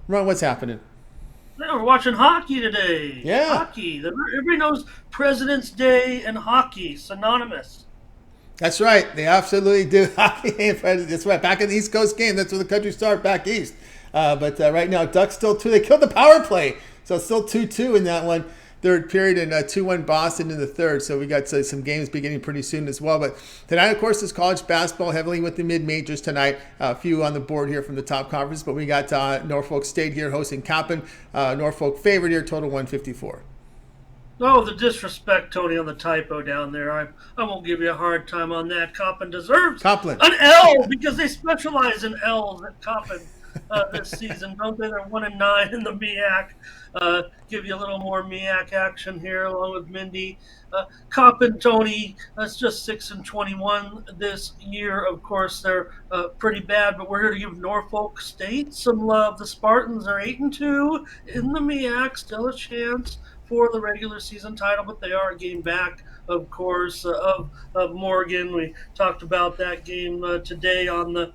Ron, what's happening? Yeah, we're watching hockey today. Yeah, Hockey. Everybody knows President's Day and hockey synonymous. that's right. They absolutely do. That's right. Back in the East Coast game, that's where the country started back east. But right now, Ducks still two. They killed the power play, so it's still 2-2 in that one. Third period and 2-1 Boston in the third. So we got some games beginning pretty soon as well. But tonight, of course, is college basketball heavily with the mid majors tonight. A few on the board here from the top conference, but we got Norfolk State here hosting Coppin. Norfolk favored here, total 154. Oh, the disrespect, Tony, on the typo down there. I won't give you a hard time on that. Coppin deserves Coplin. an L because they specialize in L's at Coppin this season, don't they? They're 1-9 in the MEAC. Give you a little more MEAC action here, along with Mindy. Coppin, Tony, that's just 6-21 this year. Of course, they're pretty bad, but we're here to give Norfolk State some love. The Spartans are 8-2 in the MEAC, still a chance for the regular season title, but they are a game back, of course, of Morgan. We talked about that game today on the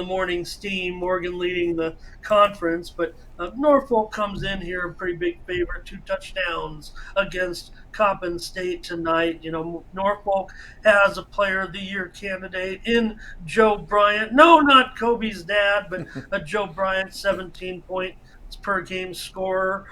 morning steam. Morgan leading the conference, but Norfolk comes in here a pretty big favorite, 2 touchdowns against Coppin State tonight. You know, Norfolk has a Player of the Year candidate in Joe Bryant. No, not Kobe's dad, but Joe Bryant, 17 per game scorer,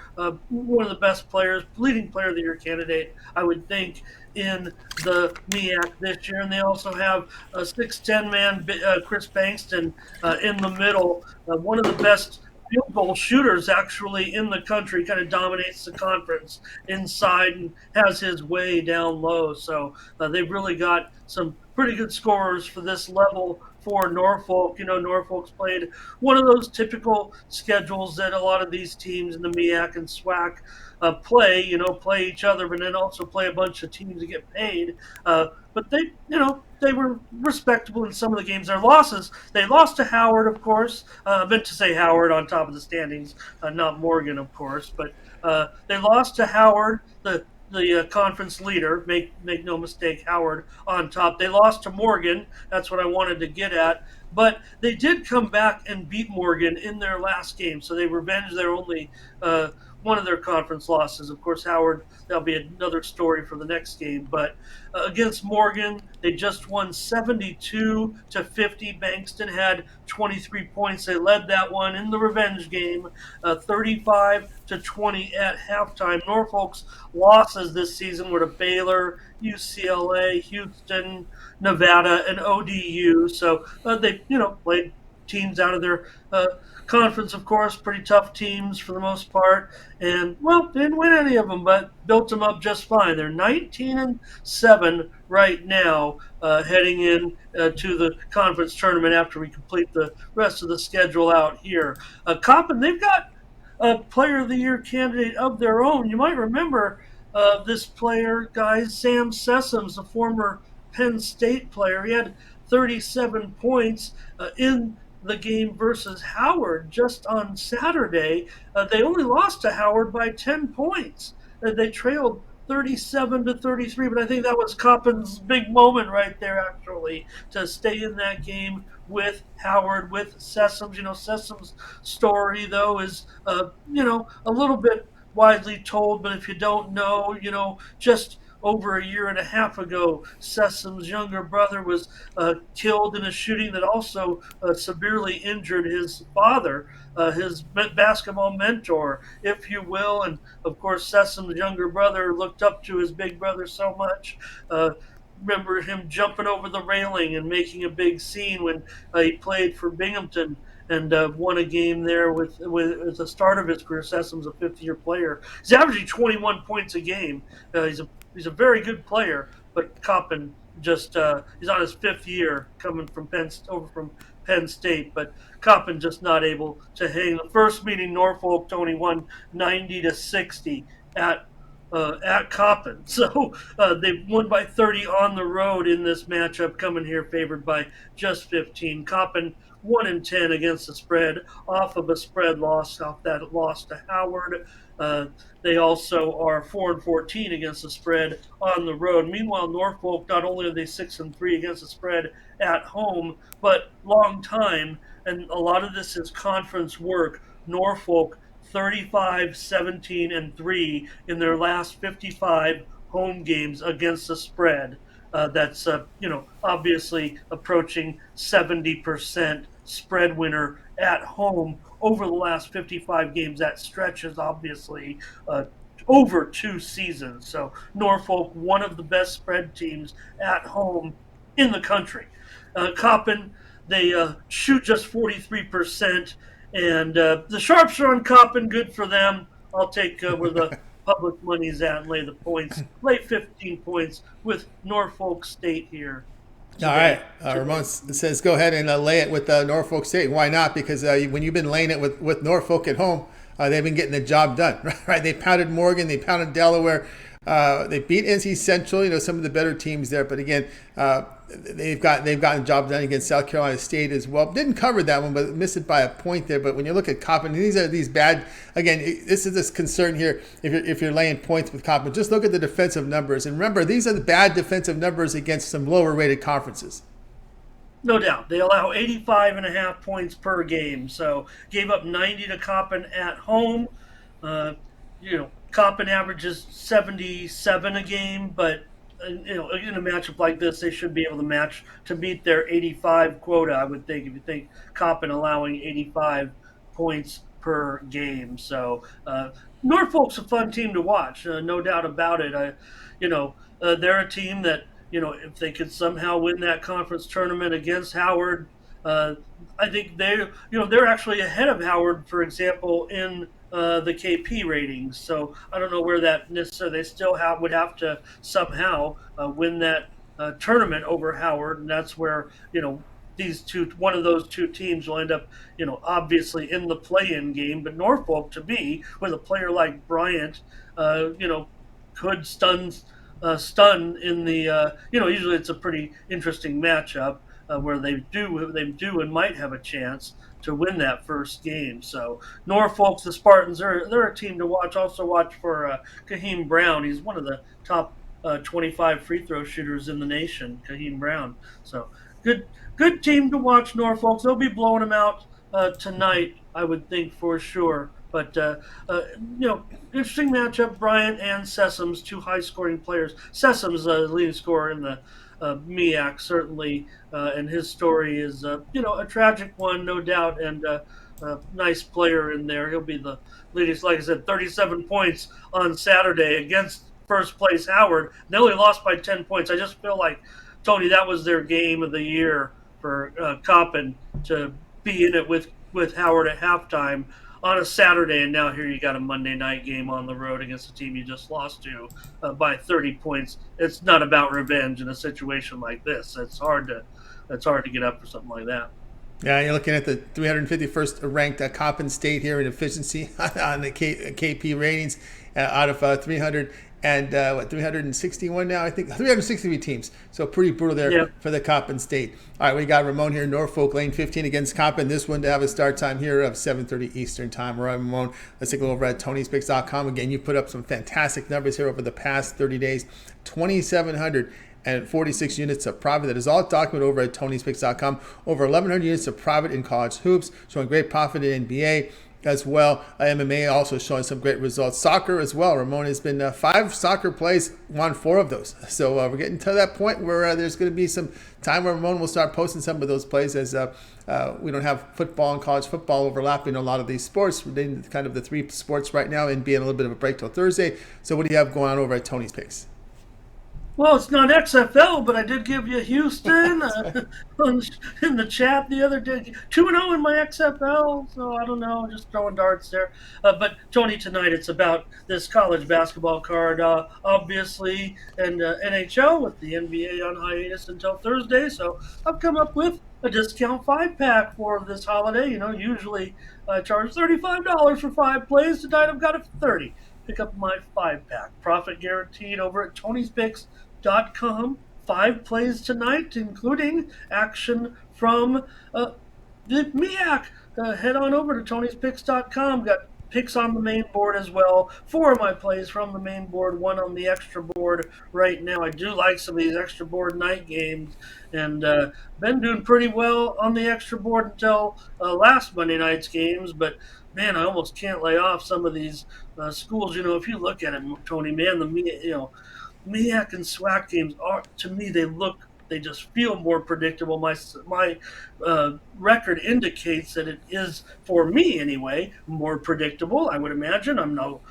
one of the best players, leading player of the year candidate, I would think, in the MEAC this year. And they also have a 6'10" man, Chris Bankston, in the middle, one of the best field goal shooters actually in the country, kind of dominates the conference inside and has his way down low. So they've really got some pretty good scorers for this level for Norfolk. You know, Norfolk's played one of those typical schedules that a lot of these teams in the MEAC and SWAC play. You know, play each other, but then also play a bunch of teams to get paid. But they were respectable in some of the games. Their losses, they lost to Howard, of course. I meant to say Howard on top of the standings, not Morgan, of course. But they lost to Howard, the conference leader. Make no mistake, Howard on top. They lost to Morgan. That's what I wanted to get at. But they did come back and beat Morgan in their last game, so they revenged their only one of their conference losses. Of course, Howard, that'll be another story for the next game. But against Morgan, they just won 72-50. Bankston had 23 points. They led that one in the revenge game, 35-20 at halftime. Norfolk's losses this season were to Baylor, UCLA, Houston, Nevada, and ODU. So they, played teams out of their conference, of course, pretty tough teams for the most part. And, well, didn't win any of them, but built them up just fine. They're 19-7 right now, heading in to the conference tournament after we complete the rest of the schedule out here. Coppin, they've got a Player of the Year candidate of their own. You might remember this player, guys, Sam Sessoms, a former Penn State player. He had 37 points in the game versus Howard just on Saturday. They only lost to Howard by 10 points. They trailed 37-33, but I think that was Coppin's big moment right there, actually, to stay in that game with Howard, with Sessoms. You know, Sessoms' story, though, is, a little bit widely told, but if you don't know, just over a year and a half ago, Sessom's younger brother was killed in a shooting that also severely injured his father, his basketball mentor, if you will. And of course, Sessom's younger brother looked up to his big brother so much. Remember him jumping over the railing and making a big scene when he played for Binghamton and won a game there with the start of his career. Sessom's a fifth-year player. He's averaging 21 points a game. He's a very good player, but Coppin just he's on his fifth year coming from over from Penn State, but Coppin just not able to hang. The first meeting, Norfolk Tony won 90-60 at Coppin. So they won by 30 on the road in this matchup, coming here favored by just 15. Coppin 1-10 against the spread, off of a spread loss, off that loss to Howard. Uh, they also are 4-14 against the spread on the road. Meanwhile, Norfolk, not only are they 6-3 against the spread at home, but long time, and a lot of this is conference work, Norfolk 35, 17, and 3 in their last 55 home games against the spread. That's obviously approaching 70% spread winner at home over the last 55 games. That stretches obviously over 2 seasons. So Norfolk, one of the best spread teams at home in the country. Coppin, they shoot just 43%, and the Sharps are on Coppin. Good for them. I'll take where the public money's at and lay the points. Lay 15 points with Norfolk State here All right. today. Ramon says go ahead and lay it with Norfolk State. Why not? Because when you've been laying it with Norfolk at home, they've been getting the job done. Right? They pounded Morgan. They pounded Delaware. They beat NC Central. Some of the better teams there. But again, they've gotten the job done against South Carolina State as well. Didn't cover that one, but missed it by a point there. But when you look at Coppin, these bad. Again, this is this concern here. If you're laying points with Coppin, just look at the defensive numbers, and remember these are the bad defensive numbers against some lower rated conferences. No doubt. They allow 85.5 points per game. So gave up 90 to Coppin at home. Uh, Coppin averages 77 a game, but in a matchup like this, they should be able to meet their 85 quota. I would think if you think Coppin allowing 85 points per game. So Norfolk's a fun team to watch, no doubt about it. They're a team that if they could somehow win that conference tournament against Howard, uh, I think they're actually ahead of Howard, for example, in the KP ratings. So I don't know where that necessarily. They still would have to somehow win that tournament over Howard, and that's where one of those two teams will end up obviously in the play-in game. But Norfolk, to me, with a player like Bryant, could stun in the usually it's a pretty interesting matchup where they do and might have a chance to win that first game. So Norfolk, the Spartans, they're a team to watch. Also watch for Kaheem Brown. He's one of the top 25 free throw shooters in the nation. Kaheem Brown. So good team to watch. Norfolk. They'll be blowing them out tonight, I would think for sure. But interesting matchup. Bryant and Sessoms, two high-scoring players. Sessoms, the leading scorer in the MEAC, certainly, and his story is a tragic one, no doubt, and a nice player in there. He'll be the leading, like I said, 37 points on Saturday against first place Howard. They only lost by 10 points. I just feel like Tony, that was their game of the year for Coppin to be in it with Howard at halftime on a Saturday, and now here you got a Monday night game on the road against a team you just lost to by 30 points. It's not about revenge in a situation like this. It's hard to get up for something like that. Yeah, you're looking at the 351st ranked Coppin State here in efficiency on the KP ratings out of 300 and 361 now, I think 363 teams. So pretty brutal there Yeah. for the Coppin State. All right, we got Ramon here, Norfolk lane 15 against Coppin. This one to have a start time here of 7:30 Eastern time. All right, Ramon, let's take a look over at Tony'sPicks.com. Again, you put up some fantastic numbers here over the past 30 days. 2,700 and 46 units of profit. That is all documented over at Tony'sPicks.com. Over 1,100 units of profit in college hoops, showing great profit in NBA as well. MMA also showing some great results. Soccer as well. Ramon has been 5 soccer plays, won 4 of those. So we're getting to that point where there's going to be some time where Ramon will start posting some of those plays as we don't have football and college football overlapping a lot of these sports. We're doing kind of the 3 sports right now and being a little bit of a break till Thursday. So what do you have going on over at Tony's Picks? Well, it's not XFL, but I did give you Houston in the chat the other day. 2-0 in my XFL, so I don't know, just throwing darts there. But Tony, tonight it's about this college basketball card, obviously, and NHL with the NBA on hiatus until Thursday. So I've come up with a discount 5-pack for this holiday. Usually I charge $35 for 5 plays. Tonight I've got it for 30. Pick up my 5-pack. Profit guaranteed over at Tony'sPicks.com. 5 plays tonight, including action from the MEAC. Head on over to Tony'sPicks.com. Got picks on the main board as well. 4 of my plays from the main board, 1 on the extra board right now. I do like some of these extra board night games, and been doing pretty well on the extra board until last Monday night's games. But man, I almost can't lay off some of these schools. If you look at it, Tony, man, MEAC and SWAC games are, to me, they just feel more predictable. My record indicates that it is, for me anyway, more predictable. I would imagine I'm no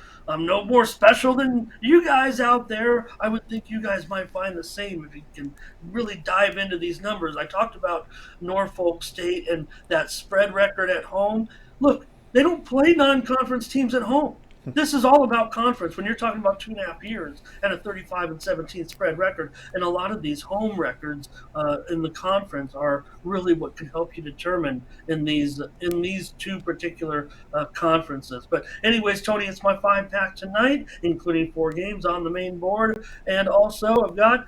more special than you guys out there. I would think you guys might find the same if you can really dive into these numbers. I talked about Norfolk State and that spread record at home. Look, they don't play non-conference teams at home. This is all about conference when you're talking about 2.5 years and a 35-17 spread record. And a lot of these home records in the conference are really what can help you determine in these two particular conferences. But anyways, Tony, it's my 5-pack tonight, including 4 games on the main board. And also I've got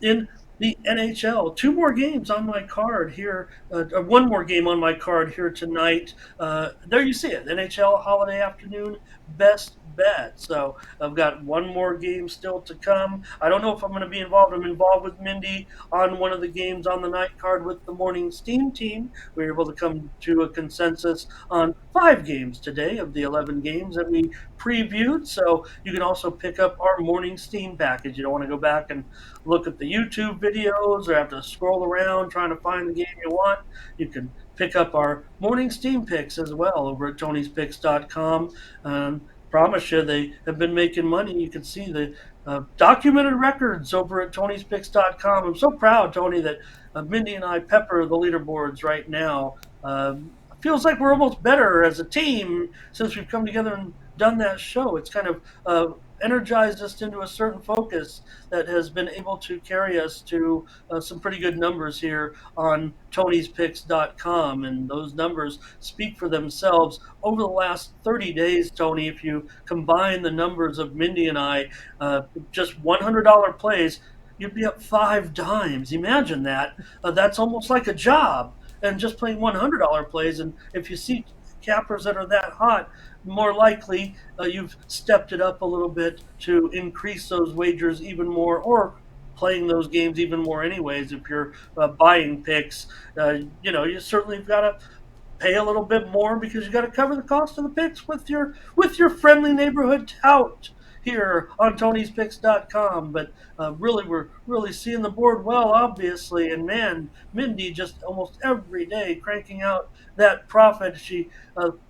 in the NHL, 2 more games on my card here, 1 more game on my card here tonight. There you see it, NHL holiday afternoon best bet. So I've got 1 more game still to come. I don't know if I'm going to be involved. I'm involved with Mindy on one of the games on the night card with the morning steam team. We were able to come to a consensus on 5 games today of the 11 games that we previewed. So you can also pick up our morning steam package. You don't want to go back and look at the YouTube videos or have to scroll around trying to find the game you want. You can pick up our morning steam picks as well over at tonyspicks.com. Promise you, they have been making money. You can see the documented records over at tonyspicks.com. I'm so proud, Tony, that Mindy and I pepper the leaderboards right now. Feels like we're almost better as a team since we've come together and done that show. It's kind of energized us into a certain focus that has been able to carry us to some pretty good numbers here on tonyspicks.com. And those numbers speak for themselves. Over the last 30 days, Tony, if you combine the numbers of Mindy and I, just $100 plays, you'd be up 5 times. Imagine that. That's almost like a job. And just playing $100 plays. And if you see cappers that are that hot, more likely you've stepped it up a little bit to increase those wagers even more, or playing those games even more anyways. If you're buying picks, you certainly got to pay a little bit more because you got to cover the cost of the picks with your friendly neighborhood tout here on tonyspicks.com. But we're really seeing the board well, obviously. And man, Mindy just almost every day cranking out that profit. She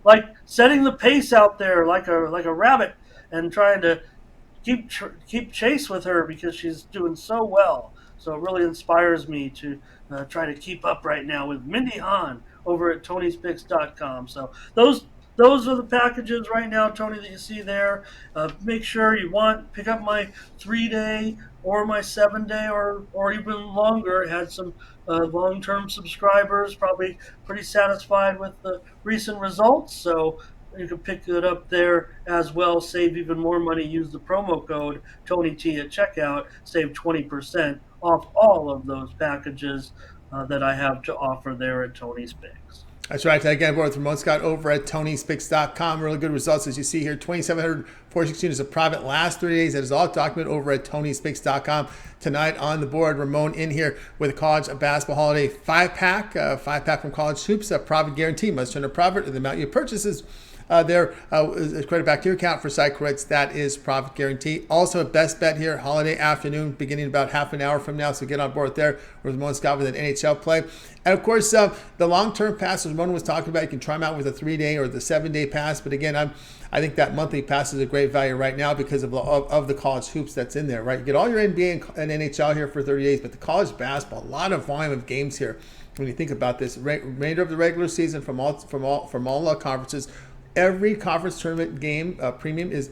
like setting the pace out there like a rabbit and trying to keep chase with her because she's doing so well. So it really inspires me to try to keep up right now with Mindy Hahn over at tonyspicks.com. So those are the packages right now, Tony, that you see there. Make sure you pick up my 3-day or my 7-day or even longer. It had some long-term subscribers, probably pretty satisfied with the recent results. So you can pick it up there as well. Save even more money. Use the promo code TonyT at checkout. Save 20% off all of those packages that I have to offer there at Tony's Picks. That's right. Again, we're with Ramon Scott over at tonyspicks.com. Really good results as you see here. 2,700, 416 is a private last 3 days. That is all documented over at tonyspicks.com. Tonight on the board, Ramon in here with a college basketball holiday 5-pack. 5-pack from College Hoops. A profit guarantee. Must turn a profit. The amount you purchase is credit back to your account for site credits. That is profit guarantee. Also a best bet here, holiday afternoon, beginning about half an hour from now. So get on board there with Ramon Scott with an NHL play. And of course, the long-term pass, as Ramon was talking about, you can try them out with a 3-day or the 7-day pass. But again, I think that monthly pass is a great value right now because of the college hoops that's in there, right? You get all your NBA and NHL here for 30 days, but the college basketball, a lot of volume of games here. When you think about this, remainder of the regular season from all conferences. Every conference tournament game premium is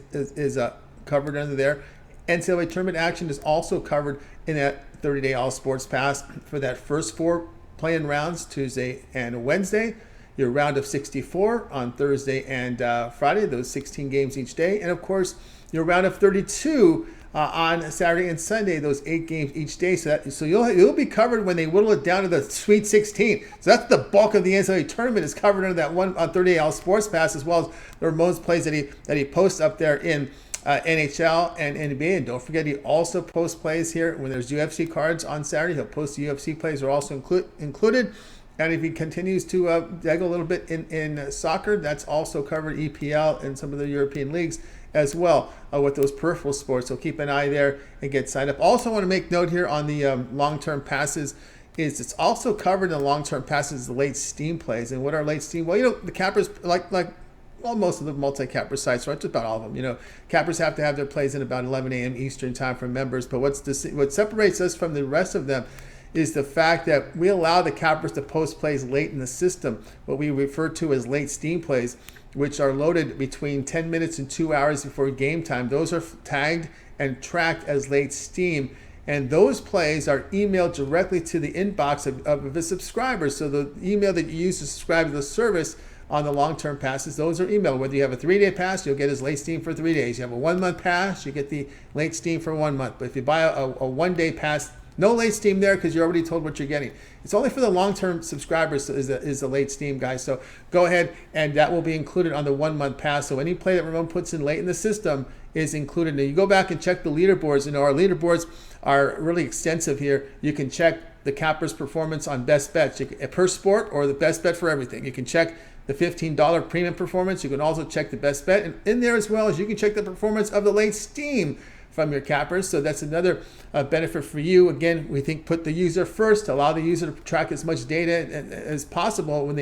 covered under there. NCAA tournament action is also covered in that 30-day all sports pass for that first 4 play-in rounds, Tuesday and Wednesday. Your round of 64 on Thursday and Friday, those 16 games each day. And of course, your round of 32 on Saturday and Sunday, those 8 games each day. So you'll be covered when they whittle it down to the Sweet 16. So that's the bulk of the NCAA tournament is covered under that one on 30 hour sports pass, as well as the Ramon's plays that he posts up there in NHL and NBA. And don't forget, he also posts plays here when there's UFC cards on Saturday. He'll post the UFC plays are also included. And if he continues to dig a little bit in soccer, that's also covered EPL and some of the European leagues as well with those peripheral sports. So keep an eye there and get signed up. Also want to make note here on the long-term passes is it's also covered in the long-term passes, the late steam plays. And what are late steam? Well, the cappers, like well, most of the multi-capper sites, right? Just about all of them. Cappers have to have their plays in about 11 a.m. Eastern time for members. But what separates us from the rest of them is the fact that we allow the cappers to post plays late in the system, what we refer to as late steam plays, which are loaded between 10 minutes and 2 hours before game time. Those are tagged and tracked as late steam. And those plays are emailed directly to the inbox of the subscribers. So the email that you use to subscribe to the service on the long-term passes, those are emailed. Whether you have a 3-day pass, you'll get his late steam for 3 days. You have a 1-month pass, you get the late steam for 1 month. But if you buy a 1-day pass, no late steam there because you're already told what you're getting. It's only for the long-term subscribers is the late steam, guys. So go ahead, and that will be included on the 1-month pass. So any play that Ramon puts in late in the system is included. Now you go back and check the leaderboards. Our leaderboards are really extensive here. You can check the capper's performance on best bets per sport or the best bet for everything. You can check the $15 premium performance. You can also check the best bet. And in there as well as you can check the performance of the late steam from your cappers. So that's another benefit for you. Again, we think put the user first, allow the user to track as much data as possible when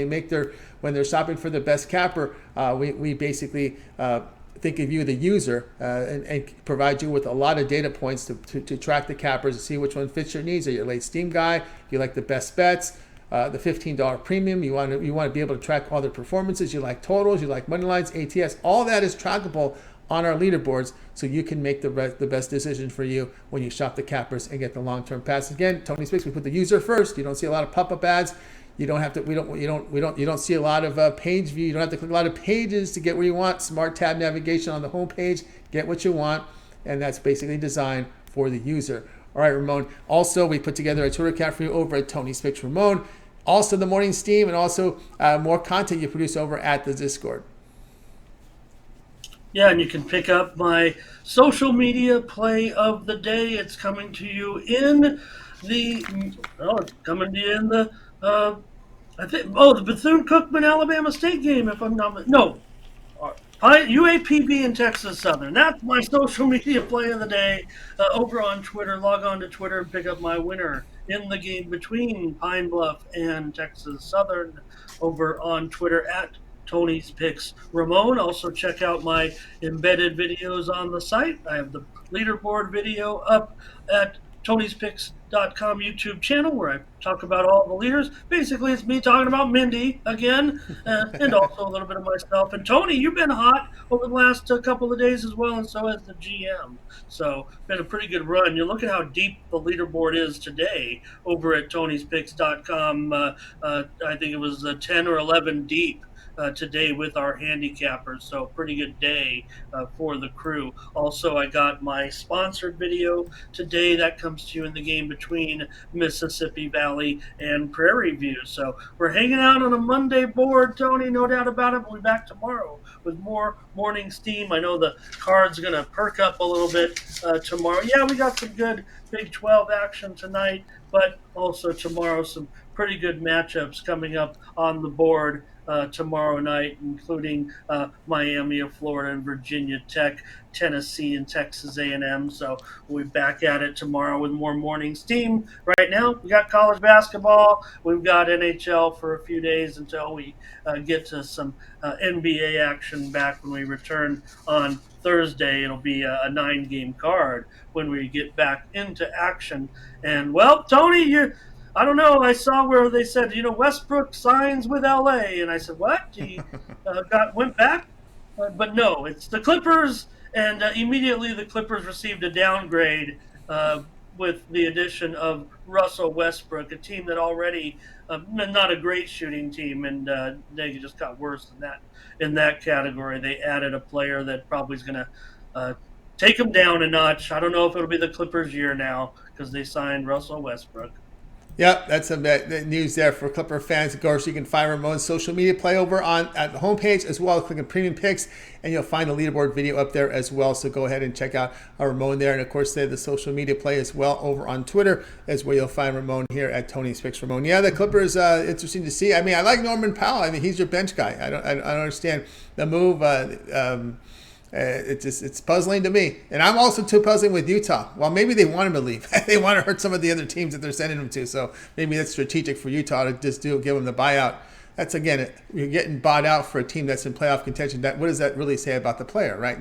they're shopping for the best capper. We basically think of you, the user, and provide you with a lot of data points to track the cappers and see which one fits your needs. Are you a late steam guy? Do you like the best bets? The $15 premium, you want to be able to track all their performances. You like totals, you like money lines, ATS. All that is trackable on our leaderboards, so you can make the best decision for you when you shop the cappers and get the long-term pass. Again, Tony speaks. We put the user first. You don't see a lot of pop-up ads. You don't have to. You don't see a lot of page view. You don't have to click a lot of pages to get where you want. Smart tab navigation on the home page. Get what you want, and that's basically designed for the user. All right, Ramon. Also, we put together a Twitter account for you over at Tony Speaks Ramon. Also, the morning steam, and also more content you produce over at the Discord. Yeah, and you can pick up my social media play of the day. It's coming to you in the Bethune-Cookman Alabama State game. If I'm not no, UAPB and Texas Southern. That's my social media play of the day over on Twitter. Log on to Twitter and pick up my winner in the game between Pine Bluff and Texas Southern over on Twitter at Tony's Picks Ramon. Also check out my embedded videos on the site. I have the leaderboard video up at Tony'sPicks.com YouTube channel where I talk about all the leaders. Basically, it's me talking about Mindy again, and also a little bit of myself. And Tony, you've been hot over the last couple of days as well, and so has the GM. So, been a pretty good run. You look at how deep the leaderboard is today over at Tony'sPicks.com. I think it was 10 or 11 deep. Today with our handicappers. So pretty good day for the crew. Also, I got my sponsored video today that comes to you in the game between Mississippi Valley and Prairie View. So we're hanging out on a Monday board, Tony, no doubt about it. We'll be back tomorrow with more morning steam. I know the card's going to perk up a little bit tomorrow. Yeah, we got some good Big 12 action tonight, but also tomorrow some pretty good matchups coming up on the board tomorrow night, including Miami of Florida and Virginia Tech, Tennessee and Texas A&M. So we'll be back at it tomorrow with more morning steam. Right now, we got college basketball. We've got NHL for a few days until we get to some NBA action back when we return on Thursday. It'll be a 9-game card when we get back into action. And, well, Tony, I don't know. I saw where they said, Westbrook signs with LA, and I said, what? He went back, but no, it's the Clippers, and immediately the Clippers received a downgrade with the addition of Russell Westbrook, a team that already not a great shooting team, and they just got worse than that in that category. They added a player that probably is going to take them down a notch. I don't know if it'll be the Clippers' year now because they signed Russell Westbrook. Yep, that's some news there for Clipper fans. Of course, you can find Ramon's social media play over on at the homepage as well. Click on Premium Picks, and you'll find the leaderboard video up there as well. So go ahead and check out Ramon there. And of course, the social media play as well over on Twitter is where you'll find Ramon here at Tony's Picks Ramon. Yeah, the Clippers, interesting to see. I mean, I like Norman Powell. I mean, he's your bench guy. I don't understand the move. It's puzzling to me, and I'm also too puzzling with Utah. Well, maybe they want him to leave. They want to hurt some of the other teams that they're sending him to. So maybe that's strategic for Utah to just give him the buyout. That's again, you're getting bought out for a team that's in playoff contention. What does that really say about the player, right?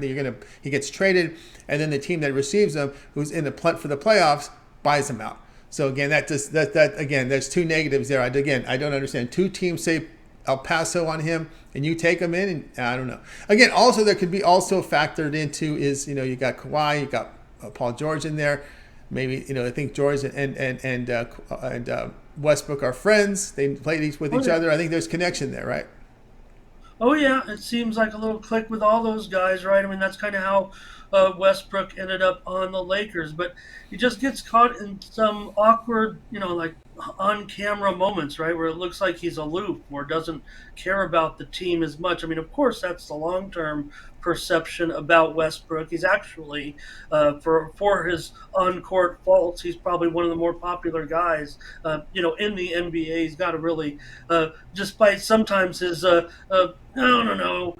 He gets traded, and then the team that receives him, who's in the punt for the playoffs, buys him out. So again, there's two negatives there. I don't understand. Two teams say El Paso on him, and you take him in, and I don't know. Again, also there could be also factored into is you got Kawhi, you got Paul George in there. Maybe I think George and Westbrook are friends. They play with each other. I think there's connection there, right? Oh yeah, it seems like a little click with all those guys, right? I mean, that's kind of how Westbrook ended up on the Lakers, but he just gets caught in some awkward, like on-camera moments, right, where it looks like he's aloof or doesn't care about the team as much. I mean, of course, that's the long-term perception about Westbrook. He's actually, for his on-court faults, he's probably one of the more popular guys, in the NBA. He's got a really, despite sometimes his I don't know,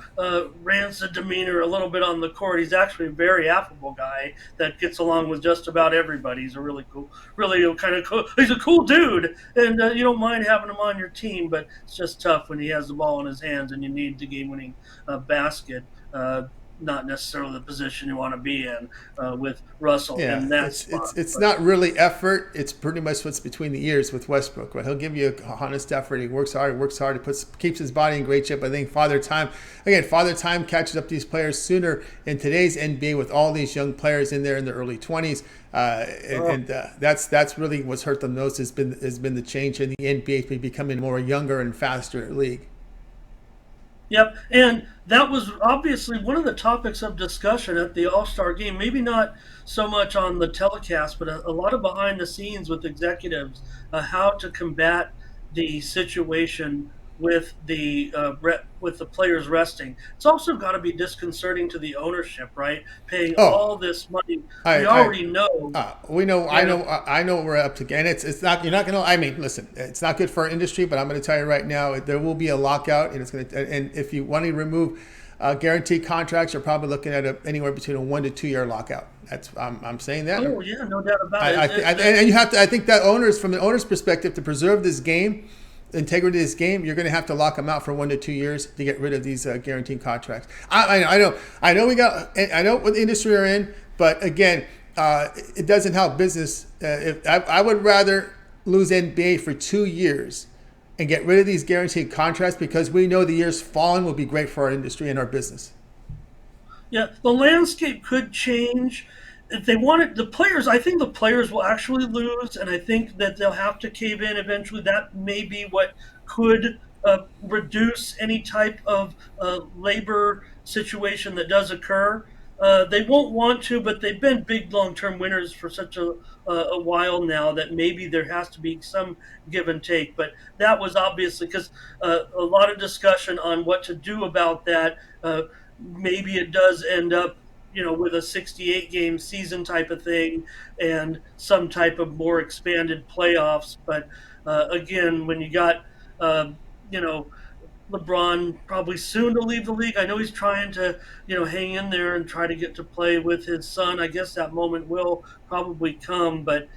rancid demeanor a little bit on the court. He's actually a very affable guy that gets along with just about everybody. He's a really cool, really kind of cool. He's a cool dude, and you don't mind having him on your team, but it's just tough when he has the ball in his hands and you need the game-winning basket. Not necessarily the position you want to be in with Russell in that spot. It's not really effort. It's pretty much what's between the ears with Westbrook. Right? He'll give you a honest effort. He works hard. He keeps his body in great shape. I think Father Time catches up to these players sooner in today's NBA with all these young players in there in their early 20s. That's really what's hurt them most has been the change in the NBA becoming more younger and faster league. Yep, and that was obviously one of the topics of discussion at the All-Star game. Maybe not so much on the telecast, but a lot of behind the scenes with executives, how to combat the situation with with the players resting. It's also got to be disconcerting to the ownership, right? Paying Oh, all this money. I, We I already know. we know. I Yeah. know. I know what we're up to, and it's not. You're not going to. I mean, listen. It's not good for our industry, but I'm going to tell you right now, there will be a lockout, and it's going to. And if you want to remove guaranteed contracts, you're probably looking at anywhere between a 1 to 2 year lockout. I'm saying that. Oh yeah, no doubt about it. And you have to. I think that from the owner's perspective, to preserve this game, the integrity of this game, you're going to have to lock them out for 1 to 2 years to get rid of these guaranteed contracts. I know. I know what the industry are in, but again, it doesn't help business. I would rather lose NBA for 2 years and get rid of these guaranteed contracts because we know the years following will be great for our industry and our business. Yeah, the landscape could change if they wanted the players. I think the players will actually lose, and I think that they'll have to cave in eventually. That may be what could reduce any type of labor situation that does occur. They won't want to, but they've been big long-term winners for such a while now that maybe there has to be some give and take. But that was obviously because a lot of discussion on what to do about that. Maybe it does end up, with a 68 game season type of thing and some type of more expanded playoffs. But again, when you got, you know, LeBron probably soon to leave the league. I know he's trying to, hang in there and try to get to play with his son. I guess that moment will probably come, but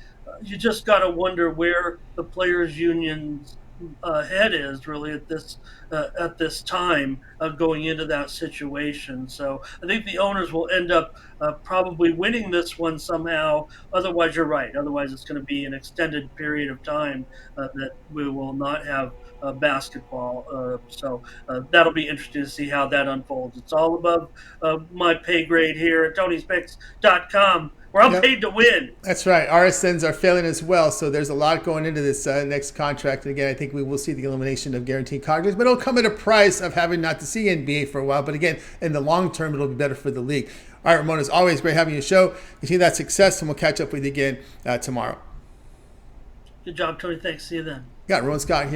you just got to wonder where the players' union's head is really at this time going into that situation. So I think the owners will end up probably winning this one somehow. Otherwise, you're right. Otherwise, it's going to be an extended period of time that we will not have basketball. So that'll be interesting to see how that unfolds. It's all above my pay grade here at Tony'sPicks.com. We're all paid to win. That's right. RSNs are failing as well, so there's a lot going into this next contract. And again, I think we will see the elimination of guaranteed contracts, but it'll come at a price of having not to see NBA for a while. But again, in the long term, it'll be better for the league. All right, Ramon, as always, great having you on the show. Continue that success, and we'll catch up with you again tomorrow. Good job, Tony. Thanks. See you then. Got Ramon Scott here.